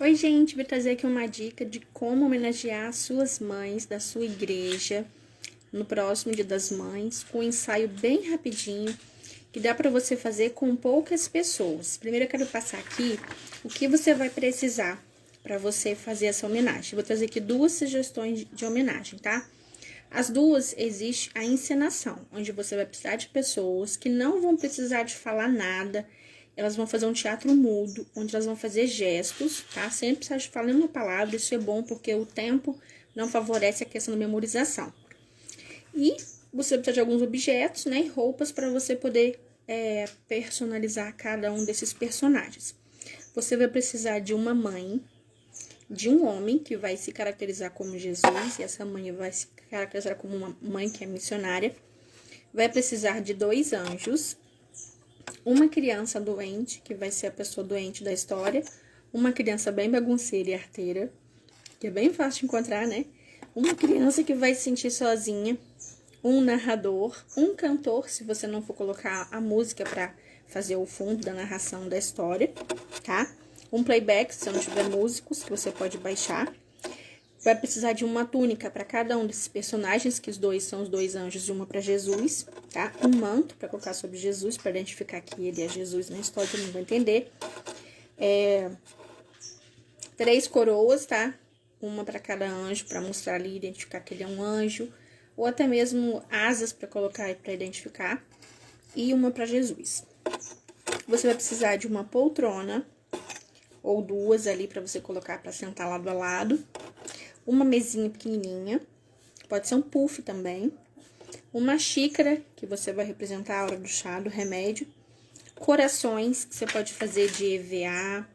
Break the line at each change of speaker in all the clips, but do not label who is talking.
Oi, gente, vou trazer aqui uma dica de como homenagear as suas mães da sua igreja no próximo Dia das Mães, com um ensaio bem rapidinho, que dá para você fazer com poucas pessoas. Primeiro eu quero passar aqui o que você vai precisar para você fazer essa homenagem. Vou trazer aqui duas sugestões de homenagem, tá? As duas, existe a encenação, onde você vai precisar de pessoas que não vão precisar de falar nada. Elas vão fazer um teatro mudo, onde elas vão fazer gestos, tá? Sem precisar de falar nenhuma palavra, isso é bom porque o tempo não favorece a questão da memorização. E você precisa de alguns objetos, né? E roupas para você poder personalizar cada um desses personagens. Você vai precisar de uma mãe, de um homem que vai se caracterizar como Jesus, e essa mãe vai se caracterizar como uma mãe que é missionária. Vai precisar de 2 anjos, uma criança doente, que vai ser a pessoa doente da história, uma criança bem bagunceira e arteira, que é bem fácil de encontrar, né? Uma criança que vai se sentir sozinha, um narrador, um cantor, se você não for colocar a música para fazer o fundo da narração da história, tá? Um playback, se não tiver músicos, que você pode baixar. Vai precisar de uma túnica para cada um desses personagens, que os dois são os 2 anjos e uma para Jesus, tá? Um manto para colocar sobre Jesus, para identificar que ele é Jesus na história, todo mundo vai entender. 3 coroas, tá? Uma para cada anjo, para mostrar ali, identificar que ele é um anjo. Ou até mesmo asas para colocar para identificar. E uma para Jesus. Você vai precisar de uma poltrona, ou 2 ali para você colocar para sentar lado a lado. Uma mesinha pequenininha, pode ser um puff também. Uma xícara, que você vai representar a hora do chá, do remédio. Corações, que você pode fazer de EVA,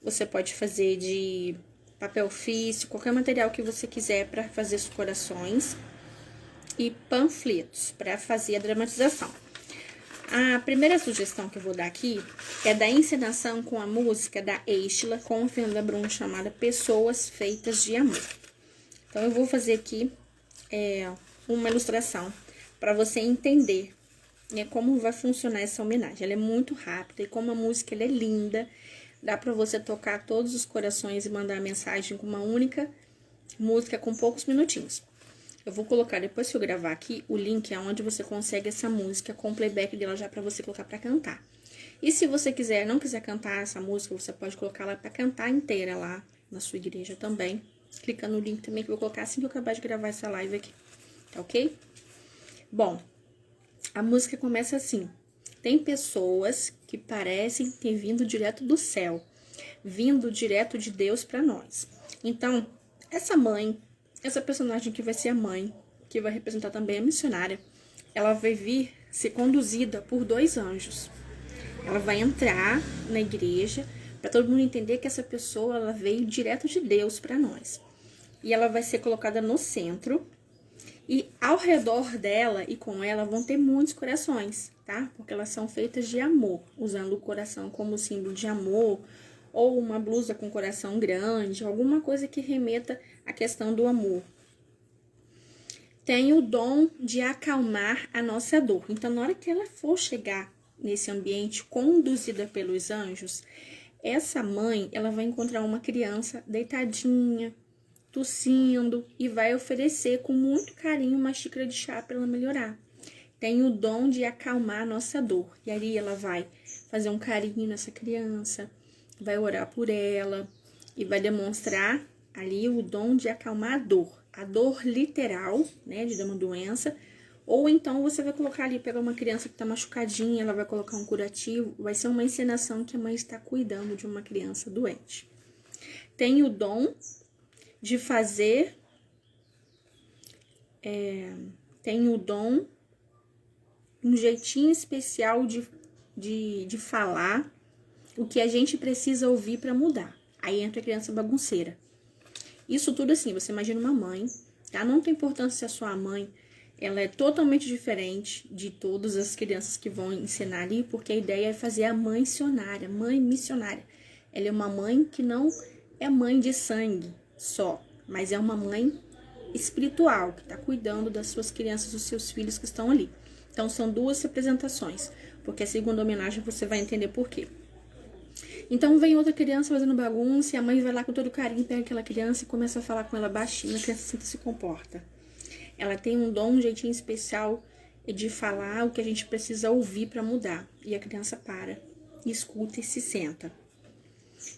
você pode fazer de papel ofício, qualquer material que você quiser para fazer os corações. E panfletos, para fazer a dramatização. A primeira sugestão que eu vou dar aqui é da encenação com a música da Estela com o Fernanda Brum, chamada Pessoas Feitas de Amor. Então, eu vou fazer aqui uma ilustração para você entender como vai funcionar essa homenagem. Ela é muito rápida e como a música ela é linda, dá para você tocar todos os corações e mandar a mensagem com uma única música com poucos minutinhos. Eu vou colocar, depois que eu gravar aqui, o link aonde você consegue essa música com o playback dela já para você colocar para cantar. E se você não quiser cantar essa música, você pode colocar ela para cantar inteira lá na sua igreja também. Clica no link também que eu vou colocar assim que eu acabar de gravar essa live aqui. Tá ok? Bom, a música começa assim. Tem pessoas que parecem ter vindo direto do céu, vindo direto de Deus para nós. Então, essa personagem que vai ser a mãe, que vai representar também a missionária, ela vai vir ser conduzida por 2 anjos. Ela vai entrar na igreja para todo mundo entender que essa pessoa ela veio direto de Deus para nós. E ela vai ser colocada no centro e ao redor dela e com ela vão ter muitos corações, tá? Porque elas são feitas de amor, usando o coração como símbolo de amor, ou uma blusa com coração grande, alguma coisa que remeta à questão do amor. Tem o dom de acalmar a nossa dor. Então, na hora que ela for chegar nesse ambiente conduzida pelos anjos, essa mãe, ela vai encontrar uma criança deitadinha, tossindo, e vai oferecer com muito carinho uma xícara de chá para ela melhorar. Tem o dom de acalmar a nossa dor. E aí ela vai fazer um carinho nessa criança, vai orar por ela e vai demonstrar ali o dom de acalmar a dor literal, né, de uma doença, ou então você vai colocar ali, pegar uma criança que tá machucadinha, ela vai colocar um curativo, vai ser uma encenação que a mãe está cuidando de uma criança doente. Tem o dom de fazer, tem o dom, um jeitinho especial de falar o que a gente precisa ouvir para mudar. Aí entra a criança bagunceira. Isso tudo assim, você imagina uma mãe, tá? Não tem importância se a sua mãe, ela é totalmente diferente de todas as crianças que vão ensinar ali, porque a ideia é fazer a mãe missionária. Ela é uma mãe que não é mãe de sangue só, mas é uma mãe espiritual, que tá cuidando das suas crianças, dos seus filhos que estão ali. Então, são 2 representações, porque a segunda homenagem você vai entender por quê. Então vem outra criança fazendo bagunça e a mãe vai lá com todo carinho, pega aquela criança e começa a falar com ela baixinho, a criança se comporta. Ela tem um dom, um jeitinho especial de falar o que a gente precisa ouvir para mudar. E a criança para, escuta e se senta.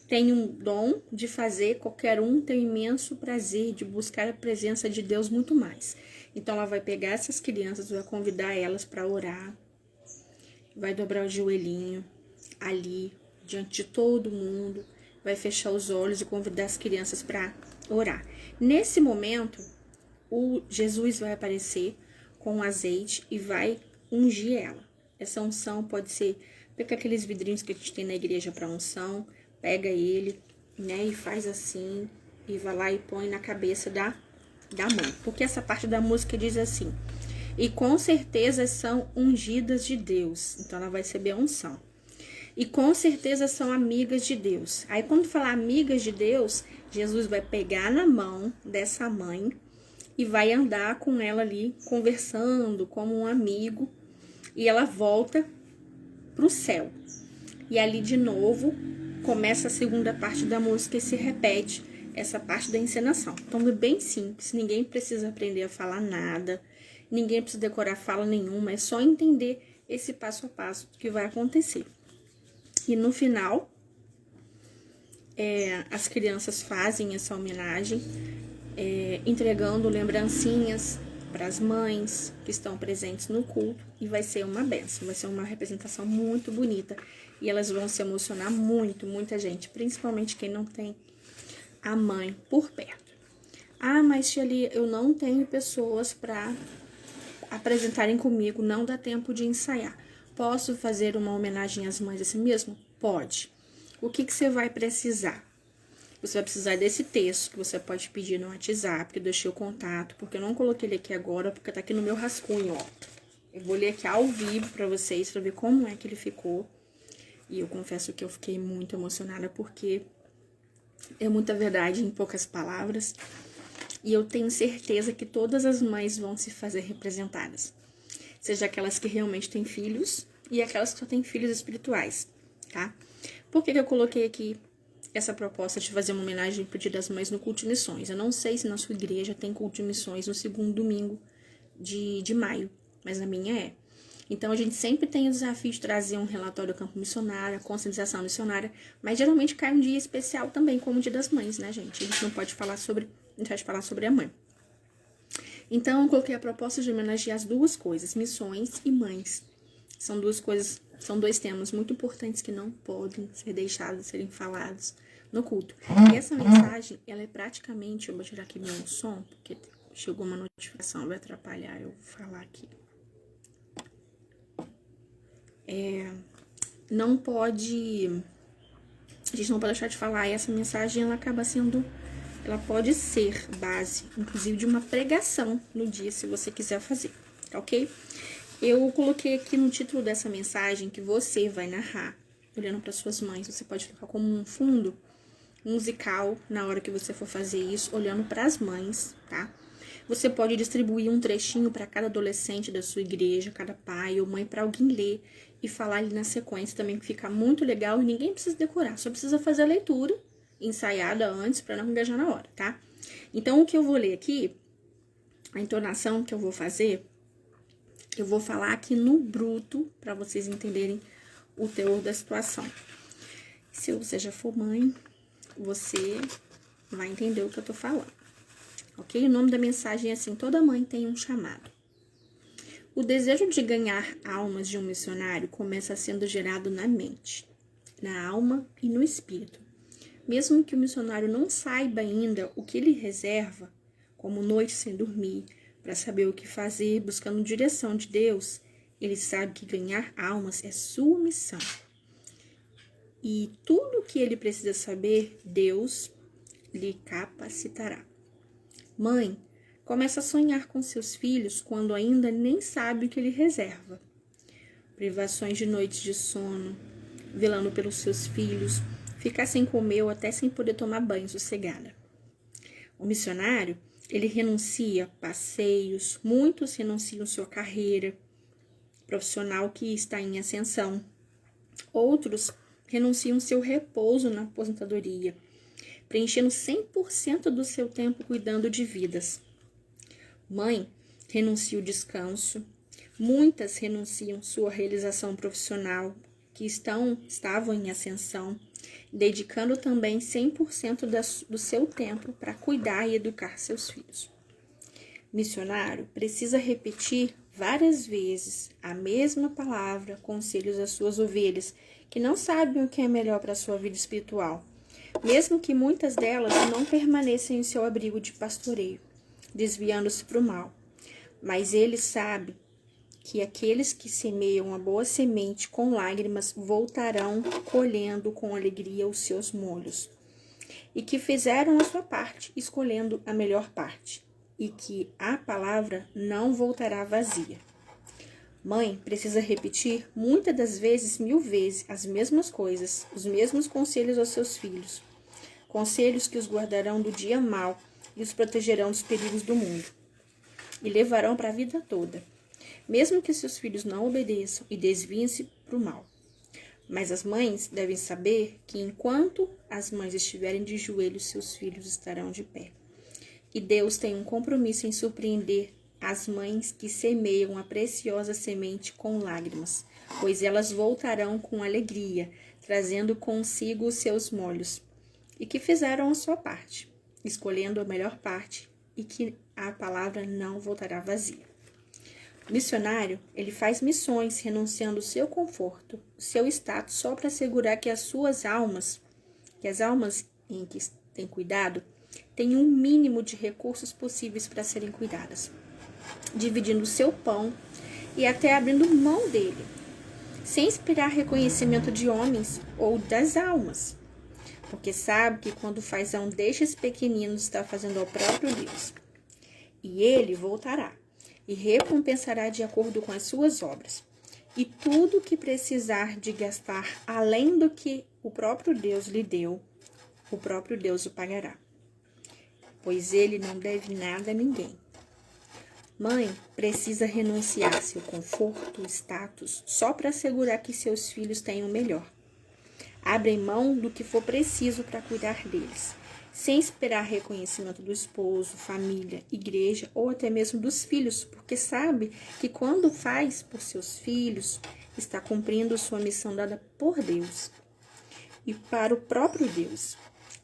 Tem um dom de fazer qualquer um ter um imenso prazer de buscar a presença de Deus muito mais. Então ela vai pegar essas crianças, vai convidar elas para orar, vai dobrar o joelhinho ali, diante de todo mundo, vai fechar os olhos e convidar as crianças para orar. Nesse momento, o Jesus vai aparecer com azeite e vai ungir ela. Essa unção pode ser, pega aqueles vidrinhos que a gente tem na igreja para unção, pega ele, né, e faz assim, e vai lá e põe na cabeça da mãe. Porque essa parte da música diz assim: e com certeza são ungidas de Deus. Então ela vai receber a unção. E com certeza são amigas de Deus. Aí quando falar amigas de Deus, Jesus vai pegar na mão dessa mãe e vai andar com ela ali, conversando como um amigo. E ela volta pro céu. E ali de novo começa a segunda parte da música e se repete essa parte da encenação. Então é bem simples, ninguém precisa aprender a falar nada, ninguém precisa decorar fala nenhuma, é só entender esse passo a passo que vai acontecer. E no final, as crianças fazem essa homenagem, entregando lembrancinhas para as mães que estão presentes no culto, e vai ser uma bênção, vai ser uma representação muito bonita, e elas vão se emocionar muito, muita gente, principalmente quem não tem a mãe por perto. Ah, mas Shelly, eu não tenho pessoas para apresentarem comigo, não dá tempo de ensaiar. Posso fazer uma homenagem às mães assim mesmo? Pode. O que você vai precisar? Você vai precisar desse texto que você pode pedir no WhatsApp, que eu deixei o contato, porque eu não coloquei ele aqui agora, porque tá aqui no meu rascunho, ó. Eu vou ler aqui ao vivo pra vocês, pra ver como é que ele ficou. E eu confesso que eu fiquei muito emocionada, porque é muita verdade em poucas palavras. E eu tenho certeza que todas as mães vão se fazer representadas. Seja aquelas que realmente têm filhos e aquelas que só têm filhos espirituais, tá? Por que eu coloquei aqui essa proposta de fazer uma homenagem pro Dia das Mães no culto de missões? Eu não sei se na sua igreja tem culto de missões no segundo domingo de maio, mas na minha é. Então, a gente sempre tem o desafio de trazer um relatório do campo missionário, a conscientização missionária, mas geralmente cai um dia especial também, como o Dia das Mães, né, gente? A gente não pode falar sobre, a gente pode falar sobre a mãe. Então, eu coloquei a proposta de homenagear as duas coisas, missões e mães. São duas coisas, são dois temas muito importantes que não podem ser deixados de serem falados no culto. E essa mensagem, ela é praticamente, eu vou tirar aqui meu som, porque chegou uma notificação, vai atrapalhar eu falar aqui. Não pode, a gente não pode deixar de falar, e essa mensagem, ela acaba sendo, ela pode ser base, inclusive, de uma pregação no dia, se você quiser fazer, tá ok? Eu coloquei aqui no título dessa mensagem que você vai narrar, olhando para suas mães. Você pode colocar como um fundo musical na hora que você for fazer isso, olhando para as mães, tá? Você pode distribuir um trechinho para cada adolescente da sua igreja, cada pai ou mãe, para alguém ler e falar ali na sequência também, que fica muito legal e ninguém precisa decorar, só precisa fazer a leitura ensaiada antes para não engajar na hora, tá? Então, o que eu vou ler aqui, a entonação que eu vou fazer, eu vou falar aqui no bruto para vocês entenderem o teor da situação. Se você já for mãe, você vai entender o que eu tô falando. Ok? O nome da mensagem é assim: toda mãe tem um chamado. O desejo de ganhar almas de um missionário começa sendo gerado na mente, na alma e no espírito. Mesmo que o missionário não saiba ainda o que ele reserva, como noite sem dormir, para saber o que fazer, buscando direção de Deus, ele sabe que ganhar almas é sua missão. E tudo o que ele precisa saber, Deus lhe capacitará. Mãe, começa a sonhar com seus filhos quando ainda nem sabe o que ele reserva. Privações de noites de sono, velando pelos seus filhos, ficar sem comer ou até sem poder tomar banho sossegada. O missionário, ele renuncia passeios, muitos renunciam sua carreira profissional que está em ascensão. Outros renunciam seu repouso na aposentadoria, preenchendo 100% do seu tempo cuidando de vidas. Mãe renuncia o descanso. Muitas renunciam sua realização profissional, que estavam em ascensão, dedicando também 100% do seu tempo para cuidar e educar seus filhos. Missionário precisa repetir várias vezes a mesma palavra, conselhos às suas ovelhas, que não sabem o que é melhor para a sua vida espiritual, mesmo que muitas delas não permaneçam em seu abrigo de pastoreio, desviando-se para o mal. Mas ele sabe que aqueles que semeiam a boa semente com lágrimas voltarão colhendo com alegria os seus molhos, e que fizeram a sua parte, escolhendo a melhor parte, e que a palavra não voltará vazia. Mãe precisa repetir muitas das vezes, 1000 vezes, as mesmas coisas, os mesmos conselhos aos seus filhos, conselhos que os guardarão do dia mau e os protegerão dos perigos do mundo, e levarão para a vida toda, mesmo que seus filhos não obedeçam e desviem-se para o mal. Mas as mães devem saber que enquanto as mães estiverem de joelhos, seus filhos estarão de pé. E Deus tem um compromisso em surpreender as mães que semeiam a preciosa semente com lágrimas, pois elas voltarão com alegria, trazendo consigo os seus molhos, e que fizeram a sua parte, escolhendo a melhor parte, e que a palavra não voltará vazia. O missionário, ele faz missões renunciando o seu conforto, o seu status, só para assegurar que as almas em que tem cuidado, tem um mínimo de recursos possíveis para serem cuidadas, dividindo o seu pão e até abrindo mão dele, sem esperar reconhecimento de homens ou das almas, porque sabe que quando faz a um destes pequeninos está fazendo ao próprio Deus. E ele voltará e recompensará de acordo com as suas obras, e tudo que precisar de gastar além do que o próprio Deus lhe deu, o próprio Deus o pagará, pois ele não deve nada a ninguém. Mãe precisa renunciar seu conforto, status, só para assegurar que seus filhos tenham o melhor. Abrem mão do que for preciso para cuidar deles, sem esperar reconhecimento do esposo, família, igreja ou até mesmo dos filhos, porque sabe que quando faz por seus filhos, está cumprindo sua missão dada por Deus e para o próprio Deus,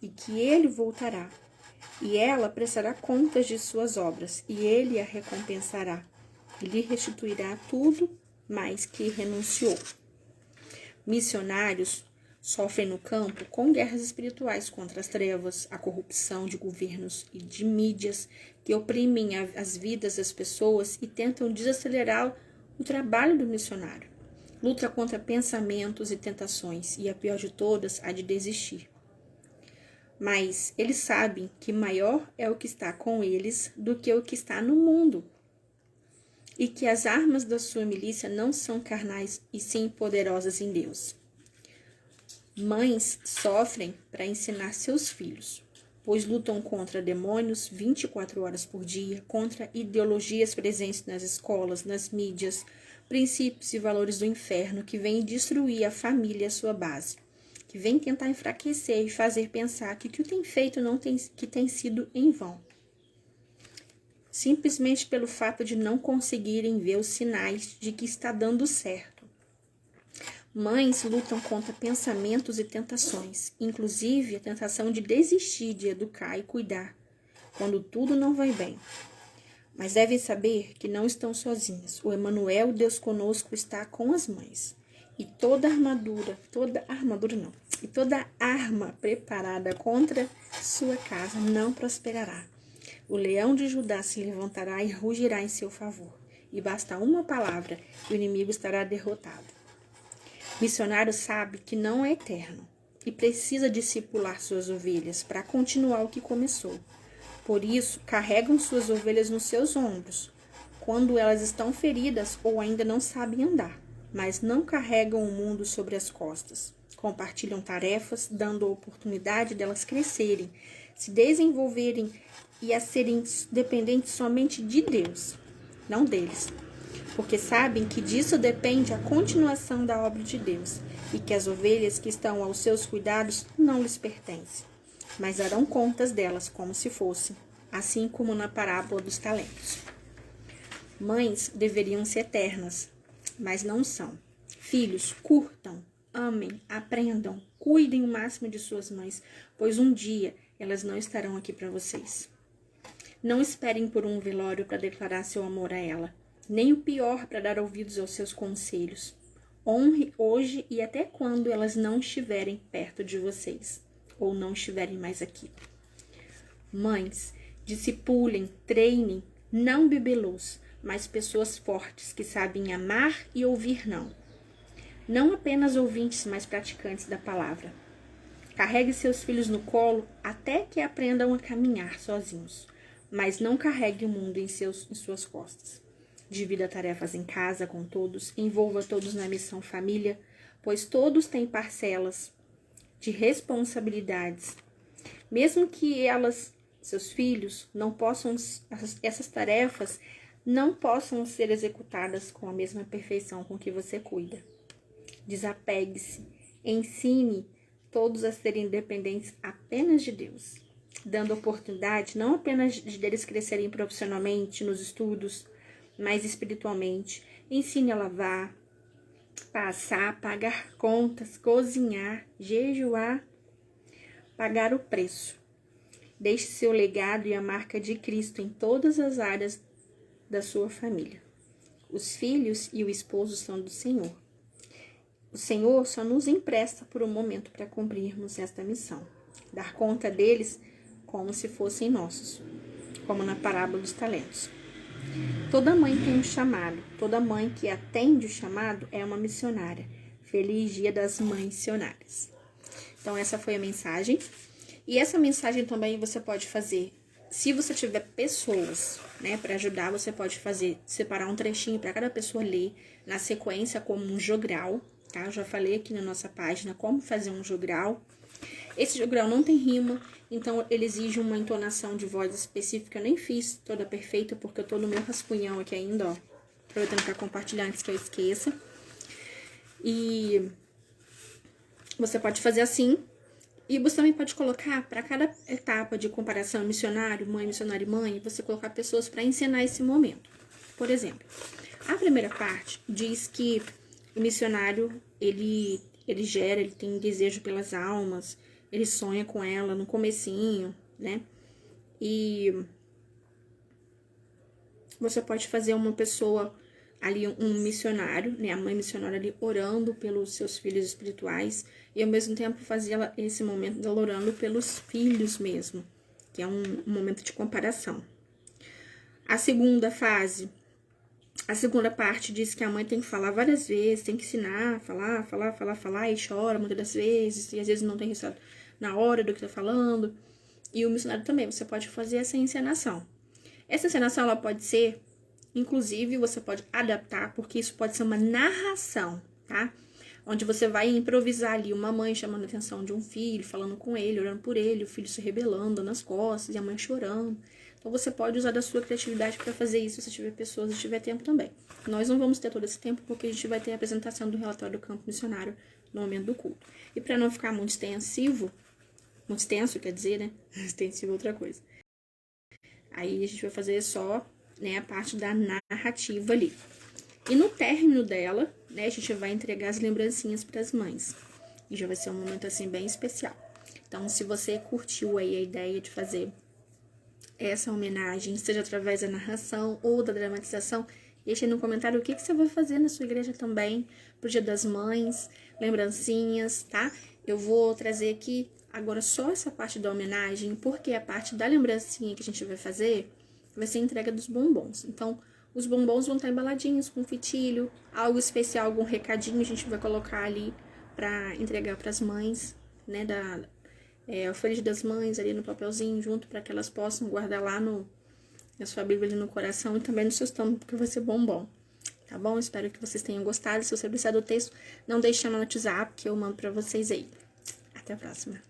e que ele voltará, e ela prestará contas de suas obras, e ele a recompensará, e lhe restituirá tudo mais que renunciou. Missionários sofrem no campo com guerras espirituais contra as trevas, a corrupção de governos e de mídias que oprimem as vidas das pessoas e tentam desacelerar o trabalho do missionário. Luta contra pensamentos e tentações, e a pior de todas, a de desistir. Mas eles sabem que maior é o que está com eles do que o que está no mundo, e que as armas da sua milícia não são carnais e sim poderosas em Deus. Mães sofrem para ensinar seus filhos, pois lutam contra demônios 24 horas por dia, contra ideologias presentes nas escolas, nas mídias, princípios e valores do inferno que vêm destruir a família e a sua base, que vêm tentar enfraquecer e fazer pensar que o que tem feito que tem sido em vão, simplesmente pelo fato de não conseguirem ver os sinais de que está dando certo. Mães lutam contra pensamentos e tentações, inclusive a tentação de desistir de educar e cuidar, quando tudo não vai bem. Mas devem saber que não estão sozinhas. O Emanuel, Deus conosco, está com as mães. E toda arma preparada contra sua casa não prosperará. O leão de Judá se levantará e rugirá em seu favor. E basta uma palavra e o inimigo estará derrotado. Missionário sabe que não é eterno e precisa discipular suas ovelhas para continuar o que começou. Por isso, carregam suas ovelhas nos seus ombros, quando elas estão feridas ou ainda não sabem andar, mas não carregam o mundo sobre as costas. Compartilham tarefas, dando a oportunidade delas crescerem, se desenvolverem e a serem dependentes somente de Deus, não deles. porque sabem que disso depende a continuação da obra de Deus e que as ovelhas que estão aos seus cuidados não lhes pertencem, mas darão contas delas como se fossem, assim como na parábola dos talentos. Mães deveriam ser eternas, mas não são. Filhos, curtam, amem, aprendam, cuidem o máximo de suas mães, pois um dia elas não estarão aqui para vocês. Não esperem por um velório para declarar seu amor a ela, nem o pior para dar ouvidos aos seus conselhos. Honre hoje e até quando elas não estiverem perto de vocês, ou não estiverem mais aqui. Mães, discipulem, treinem, não bibelôs, mas pessoas fortes que sabem amar e ouvir não. Não apenas ouvintes, mas praticantes da palavra. Carregue seus filhos no colo até que aprendam a caminhar sozinhos, mas não carregue o mundo em suas costas. Divida tarefas em casa com todos, envolva todos na missão família, pois todos têm parcelas de responsabilidades. Mesmo que seus filhos, não possam, essas tarefas não possam ser executadas com a mesma perfeição com que você cuida. Desapegue-se, ensine todos a serem dependentes apenas de Deus, dando oportunidade não apenas de deles crescerem profissionalmente nos estudos, mas espiritualmente. Ensine a lavar, passar, pagar contas, cozinhar, jejuar, pagar o preço. Deixe seu legado e a marca de Cristo em todas as áreas da sua família. Os filhos e o esposo são do Senhor. O Senhor só nos empresta por um momento para cumprirmos esta missão. Dar conta deles como se fossem nossos, como na parábola dos talentos. Toda mãe tem um chamado. Toda mãe que atende o chamado é uma missionária. Feliz Dia das Mães Missionárias. Então, essa foi a mensagem. E essa mensagem também você pode fazer. Se você tiver pessoas, né, para ajudar, você pode separar um trechinho para cada pessoa ler na sequência como um jogral, tá? Eu já falei aqui na nossa página como fazer um jogral. Esse jogral não tem rima, então ele exige uma entonação de voz específica. Eu nem fiz toda perfeita porque eu tô no meu rascunhão aqui ainda, ó. Aproveitando para compartilhar antes que eu esqueça. E você pode fazer assim. E você também pode colocar, para cada etapa de comparação missionário, e mãe, você colocar pessoas para ensinar esse momento. Por exemplo, a primeira parte diz que o missionário, ele tem desejo pelas almas, ele sonha com ela no comecinho, né? E você pode fazer uma pessoa ali, um missionário, né? A mãe missionária ali orando pelos seus filhos espirituais e ao mesmo tempo fazer esse momento dela orando pelos filhos mesmo, que é um momento de comparação. A segunda parte diz que a mãe tem que falar várias vezes, tem que ensinar, falar e chora muitas das vezes, e às vezes não tem resultado na hora do que tá falando. E o missionário também, você pode fazer essa encenação. Essa encenação, ela pode ser, inclusive, você pode adaptar, porque isso pode ser uma narração, tá? Onde você vai improvisar ali uma mãe chamando a atenção de um filho, falando com ele, orando por ele, o filho se rebelando nas costas e a mãe chorando. Então, você pode usar da sua criatividade para fazer isso se tiver pessoas e tiver tempo também. Nós não vamos ter todo esse tempo porque a gente vai ter a apresentação do relatório do campo missionário no momento do culto. E para não ficar muito extenso, quer dizer, né? Extensivo é outra coisa. Aí a gente vai fazer só, né, a parte da narrativa ali. E no término dela, né, a gente vai entregar as lembrancinhas para as mães. E já vai ser um momento assim bem especial. Então, se você curtiu aí a ideia de fazer essa homenagem, seja através da narração ou da dramatização, deixe aí no comentário o que você vai fazer na sua igreja também, pro Dia das Mães, lembrancinhas, tá? Eu vou trazer aqui agora só essa parte da homenagem, porque a parte da lembrancinha que a gente vai fazer vai ser a entrega dos bombons. Então, os bombons vão estar embaladinhos com fitilho, algo especial, algum recadinho a gente vai colocar ali para entregar para as mães, né, o Feliz Dia das Mães ali no papelzinho junto, para que elas possam guardar lá na sua Bíblia ali no coração e também no seu estômago, porque vai ser bombom. Tá bom? Espero que vocês tenham gostado. Se você precisar do texto, não deixe de chamar no WhatsApp que eu mando para vocês aí. Até a próxima.